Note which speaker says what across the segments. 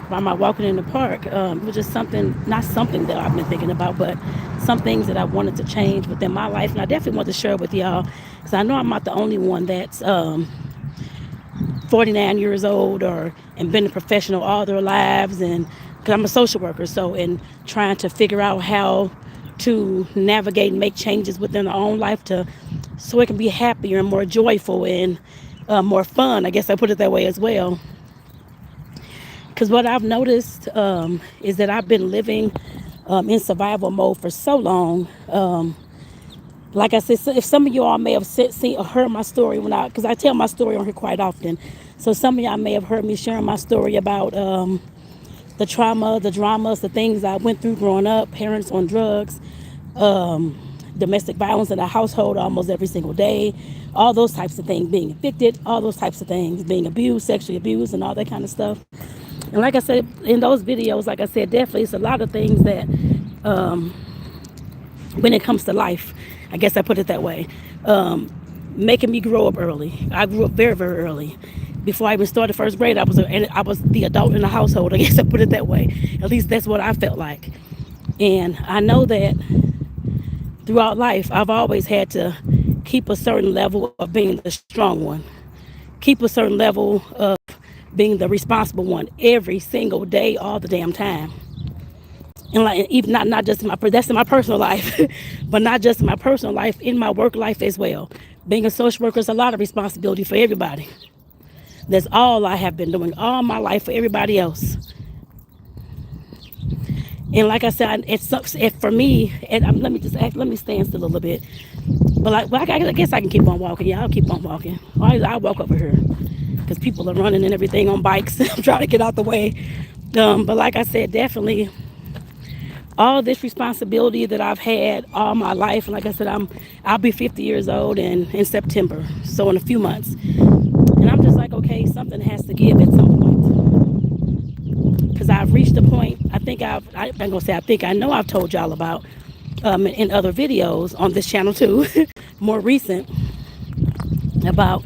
Speaker 1: by my walking in the park. It was just something, not something that I've been thinking about, but some things that I wanted to change within my life. And I definitely want to share with y'all because I know I'm not the only one that's 49 years old or and been a professional all their lives. And because I'm a social worker, so in trying to figure out how to navigate and make changes within our own life to so it can be happier and more joyful and more fun. I guess I put it that way as well. Because what I've noticed is that I've been living in survival mode for so long. Like I said, so if some of you all may have seen or heard my story because I tell my story on here quite often. So some of y'all may have heard me sharing my story about the trauma, the dramas, the things I went through growing up, parents on drugs, domestic violence in the household almost every single day, all those types of things, being evicted, all those types of things, being abused, sexually abused, and all that kind of stuff. And like I said, in those videos, like I said, definitely it's a lot of things that when it comes to life, I guess I put it that way, making me grow up early. I grew up very, very early. Before I even started first grade, I was the adult in the household. I guess I put it that way. At least that's what I felt like. And I know that throughout life, I've always had to keep a certain level of being the strong one, keep a certain level of being the responsible one every single day, all the damn time. And like even not just in my that's in my personal life, but not just in my personal life, in my work life as well. Being a social worker is a lot of responsibility for everybody. That's all I have been doing all my life for everybody else. And like I said, for me. And let me stand still a little bit. But I guess I can keep on walking. Yeah, I'll keep on walking. I'll walk over here because people are running and everything on bikes. I'm trying to get out the way. But like I said, definitely all this responsibility that I've had all my life. And like I said, I'll be 50 years old in September, so in a few months. And I'm just like, okay, something has to give at some point. Because I've reached a point, I'm going to say I think, I know I've told y'all about in other videos on this channel too, more recent, about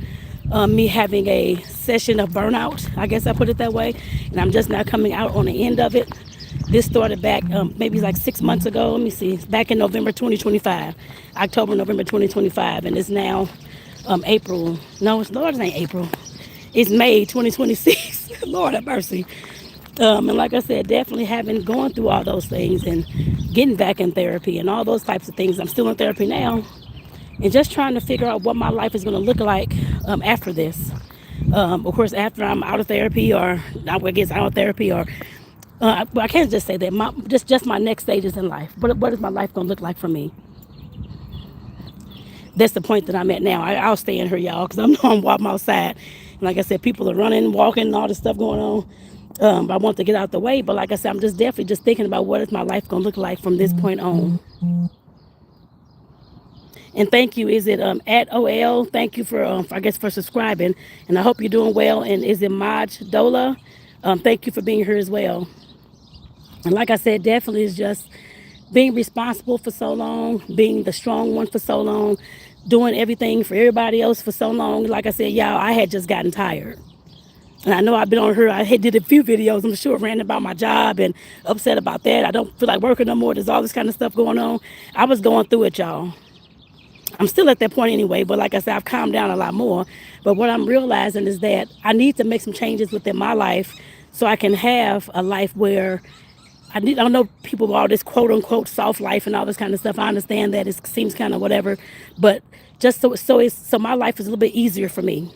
Speaker 1: me having a session of burnout. I guess I put it that way. And I'm just now coming out on the end of it. This started back maybe like 6 months ago. Let me see. Back in November 2025, October, November 2025, and it's now April. No, Lord, it ain't April. It's May 2026. Lord have mercy. And like I said, definitely having going through all those things and getting back in therapy and all those types of things. I'm still in therapy now, and just trying to figure out what my life is going to look like after this. Of course, after I'm out of therapy, or I guess out of therapy, or I can't just say that. Just my next stages in life. What is my life gonna look like for me? That's the point that I'm at now. I'll stay in here, y'all, because I know I'm walking outside. And like I said, people are running, walking, and all this stuff going on. I want to get out the way, but like I said, I'm just definitely just thinking about what is my life gonna look like from this point on. And thank you. Is it at OL? Thank you for I guess for subscribing, and I hope you're doing well. And is it Maj Dola? Thank you for being here as well. And like I said, definitely is just being responsible for so long, being the strong one for so long, doing everything for everybody else for so long. Like I said, y'all, I had just gotten tired. And I know I've been on her. I had did a few videos, I'm sure, ranting about my job and upset about that. I don't feel like working no more. There's all this kind of stuff going on. I was going through it, y'all. I'm still at that point anyway, but like I said, I've calmed down a lot more. But what I'm realizing is that I need to make some changes within my life so I can have a life where I don't know people with all this quote unquote soft life and all this kind of stuff. I understand that it seems kind of whatever, but just so my life is a little bit easier for me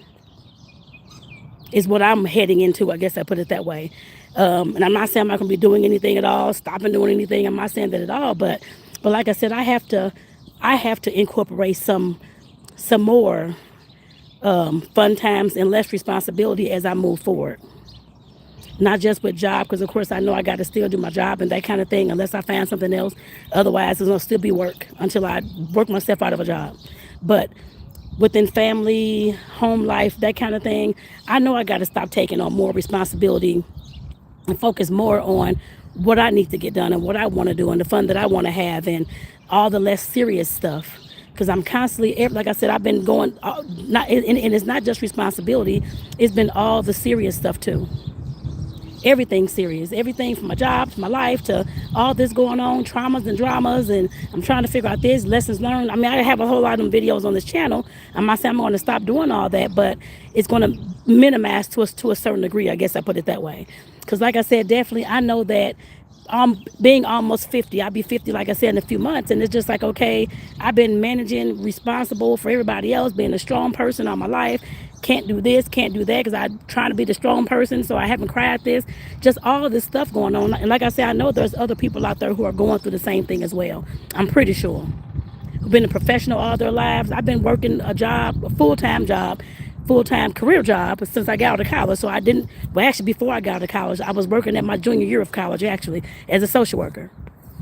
Speaker 1: is what I'm heading into. I guess I put it that way. And I'm not saying I'm not going to be doing anything at all, stopping doing anything. I'm not saying that at all, but like I said, I have to incorporate some more fun times and less responsibility as I move forward. Not just with job, because of course I know I got to still do my job and that kind of thing unless I find something else. Otherwise, it's going to still be work until I work myself out of a job. But within family, home life, that kind of thing, I know I got to stop taking on more responsibility and focus more on what I need to get done and what I want to do and the fun that I want to have and all the less serious stuff. Because I'm constantly, like I said, I've been going, and it's not just responsibility, it's been all the serious stuff too. everything serious. Everything from my job to my life to all this going on, traumas and dramas. And I'm trying to figure out this, lessons learned. I mean, I have a whole lot of them videos on this channel. I'm not saying I'm going to stop doing all that, but it's going to minimize to a certain degree. I guess I put it that way. Because like I said, definitely I know that being almost 50, I'll be 50 like I said in a few months, and it's just like, okay, I've been managing, responsible for everybody else, being a strong person all my life. Can't do this, can't do that, because I'm trying to be the strong person, so I haven't cried this. Just all this stuff going on. And like I said, I know there's other people out there who are going through the same thing as well. I'm pretty sure. Who've been a professional all their lives. I've been working a job, a full-time career job since I got out of college. So I didn't, well, actually, before I got out of college, I was working at my junior year of college, actually, as a social worker.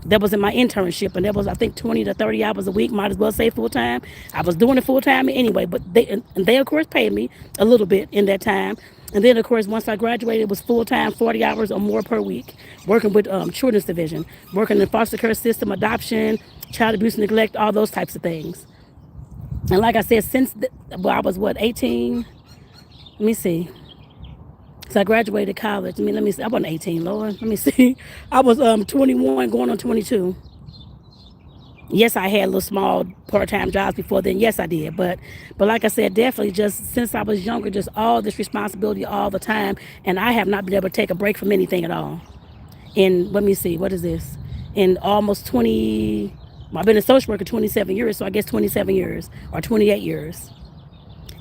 Speaker 1: That was in my internship, and that was, I think, 20 to 30 hours a week. Might as well say full-time. I was doing it full-time anyway, but they, of course, paid me a little bit in that time. And then, of course, once I graduated, it was full-time, 40 hours or more per week, working with Children's Division, working in the foster care system, adoption, child abuse and neglect, all those types of things. And like I said, I was, 18? Let me see. So I graduated college. Let me see. I wasn't 18, Lord. Let me see. I was 21 going on 22. Yes, I had little small part-time jobs before then. Yes, I did. But like I said, definitely just since I was younger, just all this responsibility all the time. And I have not been able to take a break from anything at all. And let me see, what is this? In almost 20, I've been a social worker 27 years, so I guess 27 years or 28 years.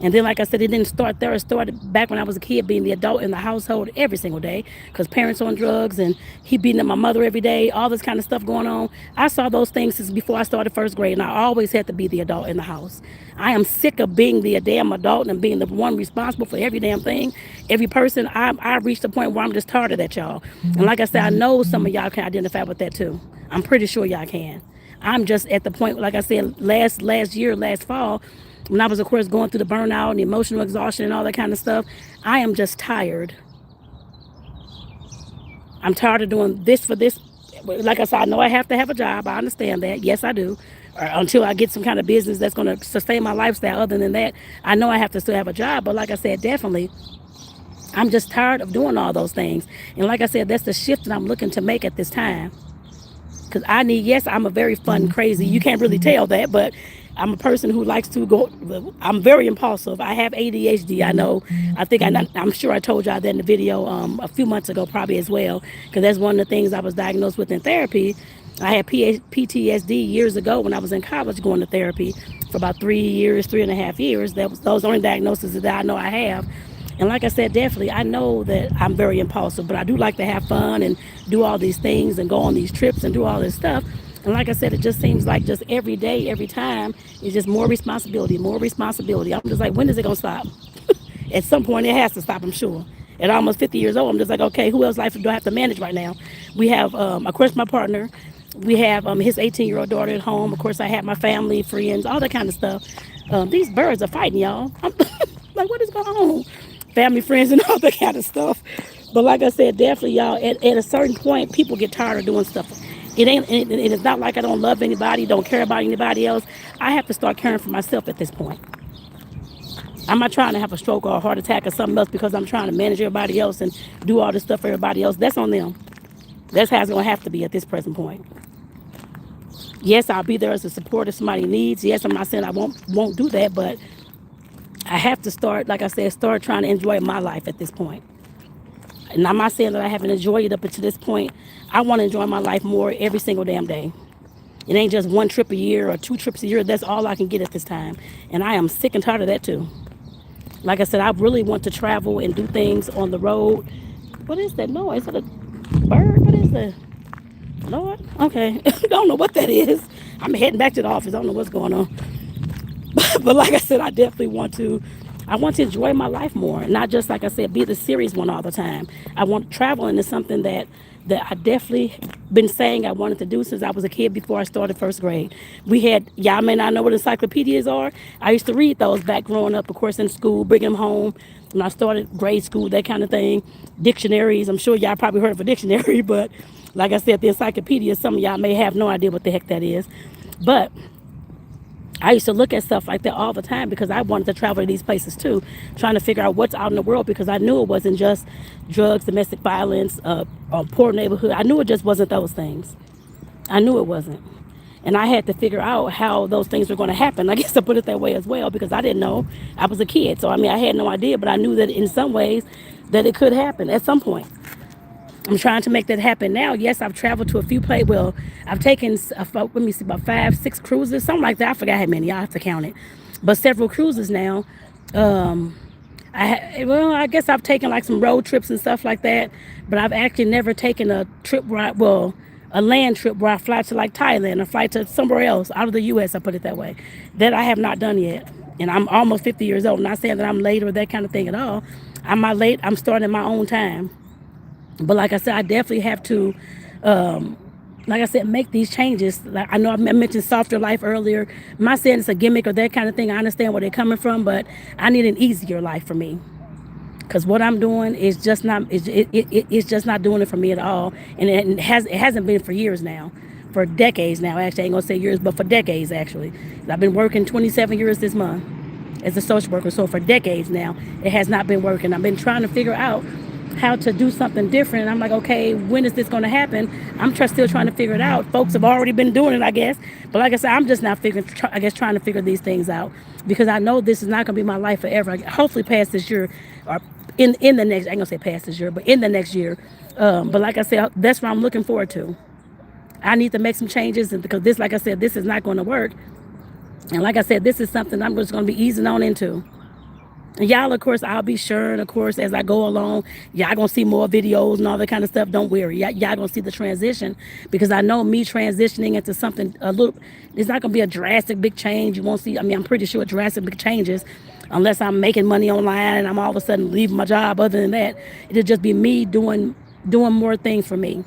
Speaker 1: And then, like I said, it didn't start there. It started back when I was a kid, being the adult in the household every single day, because parents on drugs and he beating up my mother every day, all this kind of stuff going on. I saw those things since before I started first grade, and I always had to be the adult in the house. I am sick of being the damn adult and being the one responsible for every damn thing, every person. I reached a point where I'm just tired of that, y'all. And like I said, I know some of y'all can identify with that too. I'm pretty sure y'all can. I'm just at the point, like I said, last fall, when I was, of course, going through the burnout and the emotional exhaustion and all that kind of stuff. I am just tired. I'm tired of doing this for this. Like I said, I know I have to have a job. I understand that. Yes, I do. Or until I get some kind of business that's going to sustain my lifestyle. Other than that, I know I have to still have a job. But like I said, definitely, I'm just tired of doing all those things. And like I said, that's the shift that I'm looking to make at this time. Because yes, I'm a very fun, crazy, you can't really tell that, but I'm a person who likes to go, I'm very impulsive. I have ADHD, I know. I'm sure I told y'all that in the video a few months ago probably as well, because that's one of the things I was diagnosed with in therapy. I had PTSD years ago when I was in college going to therapy for about 3.5 years. Those only diagnoses that I know I have. And like I said, definitely, I know that I'm very impulsive, but I do like to have fun and do all these things and go on these trips and do all this stuff. And like I said, it just seems like just every day, every time, it's just more responsibility, more responsibility. I'm just like, when is it going to stop? At some point, it has to stop, I'm sure. At almost 50 years old, I'm just like, okay, who else life do I have to manage right now? We have, of course, my partner. We have his 18-year-old daughter at home. Of course, I have my family, friends, all that kind of stuff. These birds are fighting, y'all. I'm like, what is going on? Family, friends, and all that kind of stuff. But like I said, definitely, y'all, at a certain point, people get tired of doing stuff. It's not like I don't love anybody, don't care about anybody else. I have to start caring for myself at this point. I'm not trying to have a stroke or a heart attack or something else because I'm trying to manage everybody else and do all this stuff for everybody else. That's on them. That's how it's going to have to be at this present point. Yes, I'll be there as a support if somebody needs. Yes, I'm not saying I won't do that, but I have to start, like I said, start trying to enjoy my life at this point. And I'm not saying that I haven't enjoyed it up until this point. I want to enjoy my life more every single damn day. It ain't just one trip a year or 2 trips a year. That's all I can get at this time. And I am sick and tired of that too. Like I said, I really want to travel and do things on the road. What is that noise? Is that a bird? What is that? Lord? Okay. I don't know what that is. I'm heading back to the office. I don't know what's going on. But like I said, I definitely want to enjoy my life more. Not just, like I said, be the serious one all the time. I want traveling is something that I definitely been saying I wanted to do since I was a kid before I started first grade. Y'all may not know what encyclopedias are. I used to read those back growing up, of course, in school, bring them home. When I started grade school, that kind of thing. Dictionaries, I'm sure y'all probably heard of a dictionary, but like I said, the encyclopedia, some of y'all may have no idea what the heck that is. But I used to look at stuff like that all the time because I wanted to travel to these places too, trying to figure out what's out in the world because I knew it wasn't just drugs, domestic violence, poor neighborhood. I knew it just wasn't those things. I knew it wasn't. And I had to figure out how those things were going to happen. I guess to put it that way as well, because I didn't know. I was a kid. So, I mean, I had no idea, but I knew that in some ways that it could happen at some point. I'm trying to make that happen now. Yes, I've traveled to a few places. Well, I've taken, let me see, about 5, 6 cruises, something like that. I forgot how many. Y'all have to count it. But several cruises now. I guess I've taken like some road trips and stuff like that. But I've actually never taken a trip where a land trip where I fly to like Thailand or fly to somewhere else out of the U.S. I put it that way. That I have not done yet. And I'm almost 50 years old. Not saying that I'm late or that kind of thing at all. I'm not late. I'm starting my own time. But like I said, I definitely have to, like I said, make these changes. Like I know I mentioned softer life earlier. I'm not saying it's a gimmick or that kind of thing. I understand where they're coming from, but I need an easier life for me. Because what I'm doing is just not, it's just not doing it for me at all. And it hasn't been for years now. For decades now. Actually, I ain't going to say years, but for decades, actually. I've been working 27 years this month as a social worker. So for decades now, it has not been working. I've been trying to figure out how to do something different. I'm like, okay, when is this going to happen? I'm still trying to figure it out. Folks have already been doing it, I guess. But like I said, I'm just not trying to figure these things out because I know this is not going to be my life forever. Hopefully past this year or in the next, I ain't going to say past this year, but in the next year. But like I said, that's what I'm looking forward to. I need to make some changes because this, like I said, this is not going to work. And like I said, this is something I'm just going to be easing on into. And y'all, of course, I'll be sharing, of course, as I go along. Y'all gonna see more videos and all that kind of stuff. Don't worry. Y'all gonna see the transition because I know me transitioning into something a little, it's not gonna be a drastic big change. You won't see, I mean, I'm pretty sure drastic big changes unless I'm making money online and I'm all of a sudden leaving my job. Other than that, it'll just be me doing more things for me.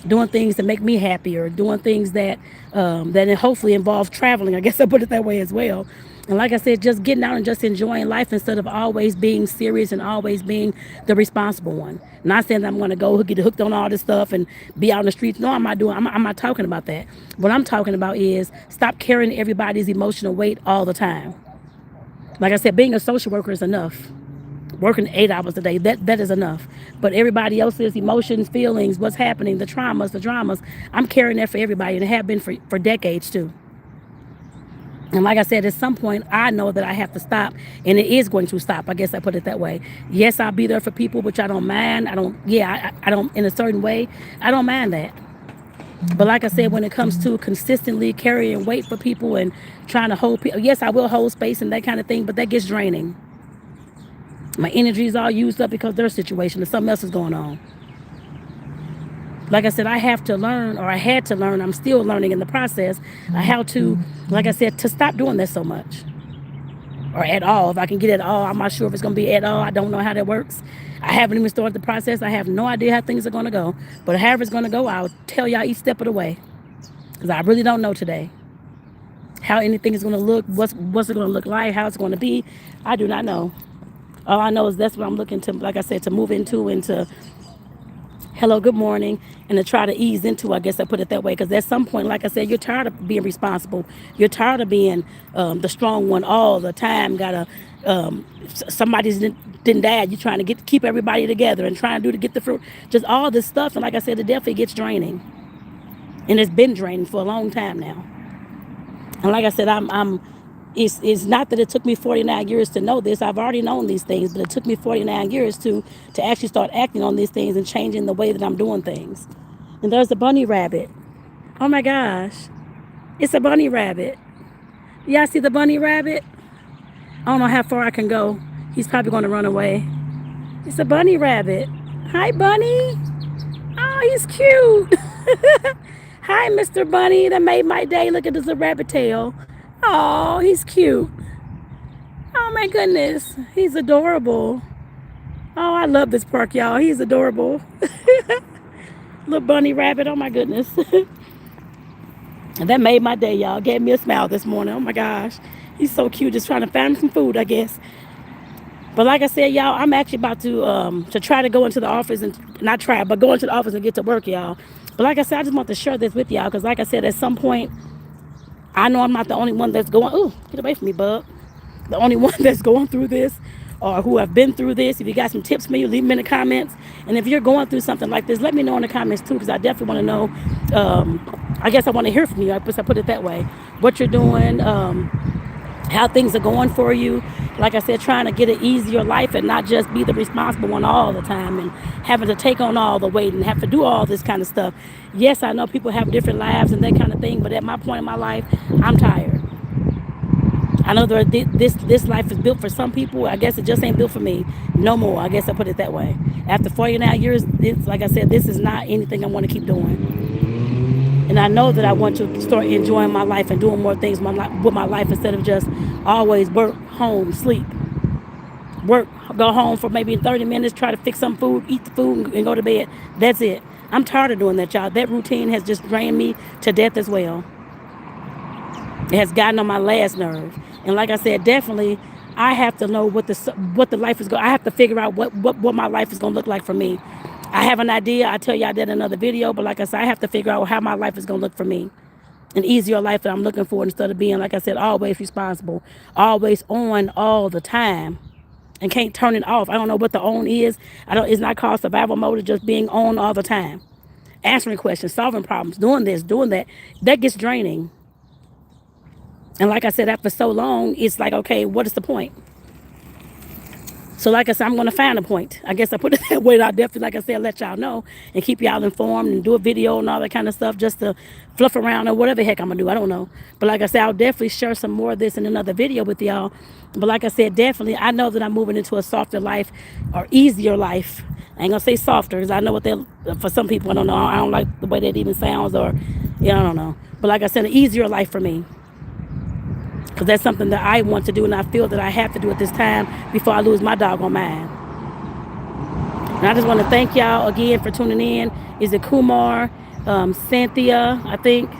Speaker 1: Doing things to make me happier, doing things that hopefully involve traveling. I guess I put it that way as well. And like I said, just getting out and just enjoying life instead of always being serious and always being the responsible one. Not saying that I'm going to go get hooked on all this stuff and be out in the streets. No, I'm not doing. I'm not talking about that. What I'm talking about is stop carrying everybody's emotional weight all the time. Like I said, being a social worker is enough. Working 8 hours a day, that is enough. But everybody else's emotions, feelings, what's happening, the traumas, the dramas, I'm carrying that for everybody and have been for decades too. And like I said, at some point, I know that I have to stop, and it is going to stop. I guess I put it that way. Yes, I'll be there for people, which I don't mind. I don't, in a certain way, I don't mind that. But like I said, when it comes to consistently carrying weight for people and trying to hold people, yes, I will hold space and that kind of thing, but that gets draining. My energy is all used up because their situation or something else is going on. Like I said, I have to learn, or I had to learn, I'm still learning in the process, how to, like I said, to stop doing that so much. Or at all. If I can get at all, I'm not sure if it's going to be at all. I don't know how that works. I haven't even started the process. I have no idea how things are going to go. But however it's going to go, I'll tell y'all each step of the way. Because I really don't know today how anything is going to look, what's it going to look like, how it's going to be. I do not know. All I know is that's what I'm looking to, like I said, to move into hello, good morning, and to try to ease into, I guess I put it that way, because at some point, like I said, you're tired of being responsible. You're tired of being the strong one all the time. Somebody's didn't die. You're trying to keep everybody together and trying to get the fruit. Just all this stuff, and like I said, it definitely gets draining. And it's been draining for a long time now. And like I said, it's not that it took me 49 years to know this. I've already known these things, but it took me 49 years to actually start acting on these things and changing the way that I'm doing things. And there's a bunny rabbit. Oh my gosh. It's a bunny rabbit. Y'all see the bunny rabbit? I don't know how far I can go. He's probably going to run away. It's a bunny rabbit. Hi, bunny. Oh, he's cute. Hi, Mr. Bunny. That made my day. Look at this little rabbit tail. Oh, he's cute. Oh my goodness. He's adorable. Oh, I love this park, y'all. He's adorable. Little bunny rabbit. Oh my goodness. And that made my day, y'all. Gave me a smile this morning. Oh my gosh. He's so cute. Just trying to find some food, I guess. But like I said, y'all, I'm actually about to try to go into the office and not try, but go into the office and get to work, y'all. But like I said, I just want to share this with y'all because like I said, at some point, I know I'm not the only one that's going, ooh, get away from me, bub. The only one that's going through this or who have been through this. If you got some tips for me, leave them in the comments. And if you're going through something like this, let me know in the comments too, because I definitely want to know. I guess I want to hear from you. I put it that way. What you're doing, how things are going for you. Like I said, trying to get an easier life and not just be the responsible one all the time and having to take on all the weight and have to do all this kind of stuff. Yes, I know people have different lives and that kind of thing, but at my point in my life, I'm tired. I know this life is built for some people. I guess it just ain't built for me. No more. I guess I put it that way. After 49 years, it's, like I said, this is not anything I want to keep doing. And I know that I want to start enjoying my life and doing more things with my life instead of just always work, home, sleep. Work, go home for maybe 30 minutes, try to fix some food, eat the food, and go to bed. That's it. I'm tired of doing that, y'all. That routine has just drained me to death as well. It has gotten on my last nerve. And like I said, definitely, I have to know what the life is going. I have to figure out what my life is going to look like for me. I have an idea. I tell you I did another video, but like I said, I have to figure out how my life is going to look for me. An easier life that I'm looking for instead of being, like I said, always responsible, always on all the time, and can't turn it off. I don't know what the on is. I don't. It's not called survival mode. It's just being on all the time, answering questions, solving problems, doing this, doing that. That gets draining. And like I said, after so long, it's like, okay, what is the point? So like I said, I'm going to find a point. I guess I put it that way. I definitely, like I said, let y'all know and keep y'all informed and do a video and all that kind of stuff just to fluff around or whatever the heck I'm going to do. I don't know. But like I said, I'll definitely share some more of this in another video with y'all. But like I said, definitely, I know that I'm moving into a softer life or easier life. I ain't going to say softer because I know what they're, for some people, I don't know. I don't like the way that even sounds or, yeah, I don't know. But like I said, an easier life for me. Because that's something that I want to do and I feel that I have to do at this time before I lose my doggone mind. And I just want to thank y'all again for tuning in. Is it Kumar, Cynthia, I think.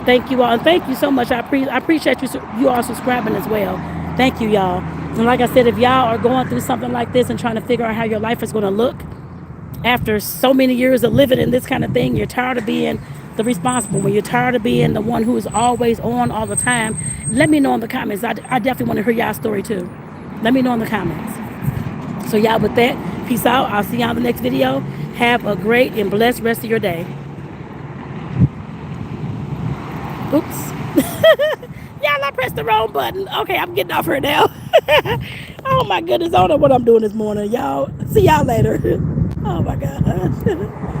Speaker 1: Thank you all. And thank you so much. I appreciate you all subscribing as well. Thank you, y'all. And like I said, if y'all are going through something like this and trying to figure out how your life is going to look after so many years of living in this kind of thing, you're tired of being the responsible one, you're tired of being the one who is always on all the time, let me know in the comments. I definitely want to hear y'all's story too. Let me know in the comments. So y'all, with that, peace out. I'll see y'all in the next video. Have a great and blessed rest of your day. Oops. Y'all, I pressed the wrong button. Okay, I'm getting off her now. Oh my goodness, I don't know what I'm doing this morning. Y'all, see y'all later. Oh my God.